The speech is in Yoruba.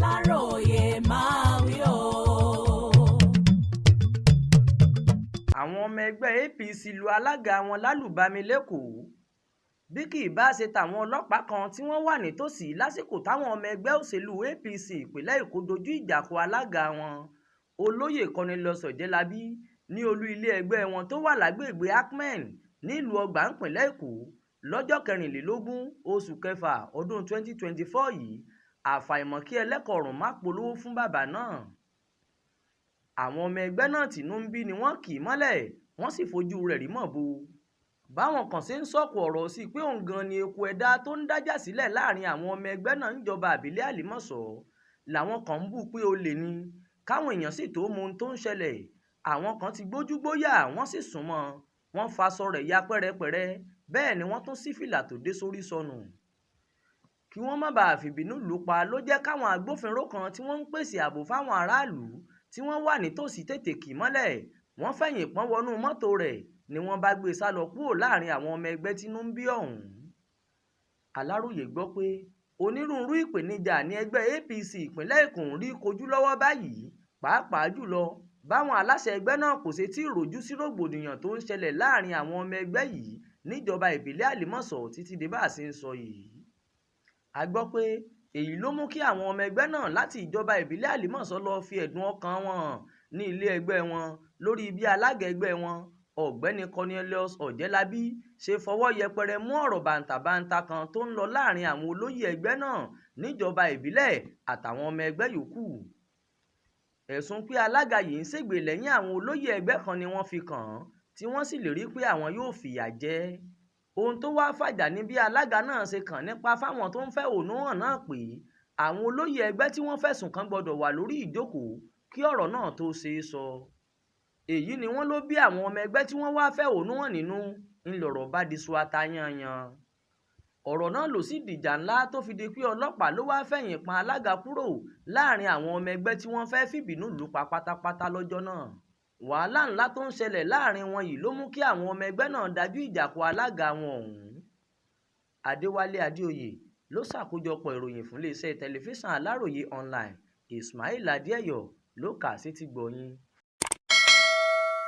Aláròyé máa wí o. Àwọn ọmọ ẹgbẹ́ APC lu alága wọn lálùbami lẹ́kọ̀ọ́. Bí kì í bá ṣe tàwọn ọlọ́pàá kan tí wọ́n wà nítòsí lásìkò táwọn ọmọ ẹgbẹ́ òṣèlú APC ìpínlẹ̀ Èkó dojú ìjà kọ alága wọn olóyè Cornelius Ọ̀jẹ́lábí ní olú ilé ẹgbẹ́ wọn tó wà lágbègbè Acmen nílùú Ọgbà ìpínlẹ̀ Èkó lọ́jọ́ 24 oṣù kẹfà ọdún 2024 yìí, àfàìmọ̀ kí ẹlẹ́kọ̀ọ́rùn má polówó fún bàbá náà. Àwọn ọmọ ẹgbẹ́ náà tínú ń bí ni wọ́n kì í mọ́lẹ̀, wọ́n sì fojú rẹ̀ rí mọ̀bo. Báwọn kan ṣe ń sọ̀kò ọ̀rọ̀ sí pé òun gan ni eku ẹ̀dá tó ń dájà sílẹ̀ láàrin àwọn ọmọ ẹgbẹ́ náà níjọba àbílẹ̀ Àlímọ̀ṣọ́, làwọn kan ń bú pé olè ni, káwọn èèyàn sì tó mọ ohun tó ń ṣẹlẹ̀. Àwọn kan ti gbójúgbóyà, wọ́n sì súnmọ́, wọ́n faṣọ rẹ̀ ya pẹ́rẹpẹ̀rẹ, bẹ́ẹ̀ ni wọ́n tún sí fìlà tó dé sórí sọnù. Kí wọ́n má bàa fìbínú lù pa ló jẹ́ káwọn agbófinró kan tí wọ́n ń pèsè ààbò fáwọn aráàlú tí wọ́n wà nítòsí tètè kì í mọ́lẹ̀. Wọ́n fẹ̀yìn pọ́n wọnú mọ́tò rẹ̀ ni wọ́n bá gbé sá lọ kúrò láàrin àwọn ọmọ ẹgbẹ́ tínú ń bí ọ̀hún. Aláròyé gbọ́ pé onírúurú ìpèníjà ní ẹgbẹ́ APC ìpínlẹ̀ Èkó ń rí kojú lọ́wọ́ báyìí, pàápàá jùlọ báwọn aláṣẹ ẹgbẹ́ náà kò ṣe tí ì rojú sí rògbòdìyàn tó ń ṣẹlẹ̀ láàrin àwọn ọmọ ẹgbẹ́ yìí níjọba ìbílẹ̀ Àlímọ̀ṣọ́ títí di bá a ṣe ń sọ yìí. A gbọ́ pé èyí ló mú kí àwọn ọmọ ẹgbẹ́ náà láti ìjọba ìbílẹ̀ Àlímọ̀ṣọ́ lọ fi ẹ̀dùn ọkàn wọn ní ilé ẹgbẹ́ wọn lórí bí alága ẹgbẹ́ wọn ọ̀gbẹ́ni Cornelius Ọ̀jẹ́lábí ṣe fọwọ́ yẹpẹrẹ mú ọ̀rọ̀ bàǹtàbàǹtà kan tó ń lọ láàrin àwọn olóyè ẹgbẹ́ náà níjọba ìbílẹ̀ àtàwọn ọmọ ẹgbẹ́ yòókù. Ẹ̀sùn pé alága yìí ń ṣègbè lẹ́yìn àwọn olóyè ẹgbẹ́ kan ni wọ́n fi kàn án, tí wọ́n sì lérí pé àwọn yóò fìyà jẹ. Ohun tó wá fàjà ní bí alága náà ṣe kàn nípa fáwọn tó ń fẹ̀hónú hàn náà pé àwọn olóyè ẹgbẹ́ tí wọ́n fẹ̀sùn kàn gbọ́dọ̀ wà lórí ìjókòó kí ọ̀rọ̀ náà tó ṣeé sọ. Èyí ni wọ́n ló bí àwọn ọmọ ẹgbẹ́ tí wọ́n wá fẹ̀hónú hàn nínú ńlọrọ̀ bá di sọ ata yanyan. Ọ̀rọ̀ náà ló sì dìjà ńlá tó fi di pé ọlọ́pàá ló wá fẹ̀yìn pọ́n alága kúrò láàrin àwọn ọmọ ẹgbẹ́ tí wọ́n fẹ́ fìbínú lù pa pátápátá lọ́jọ́ náà. Wàhálà ńlá tó ń ṣẹlẹ̀ láàrin wọn yìí ló mú kí àwọn ọmọ ẹgbẹ́ náà dájú ìjà kọ alága wọn ọ̀hún. Adéwálé Adéoyè ló ṣàkójọpọ̀ ìròyìn fún iléeṣẹ́ tẹlifíṣàn Aláròyé online. Ismail Adéẹ̀yọ̀ ló kà á sétígbọ̀ọ́ yín.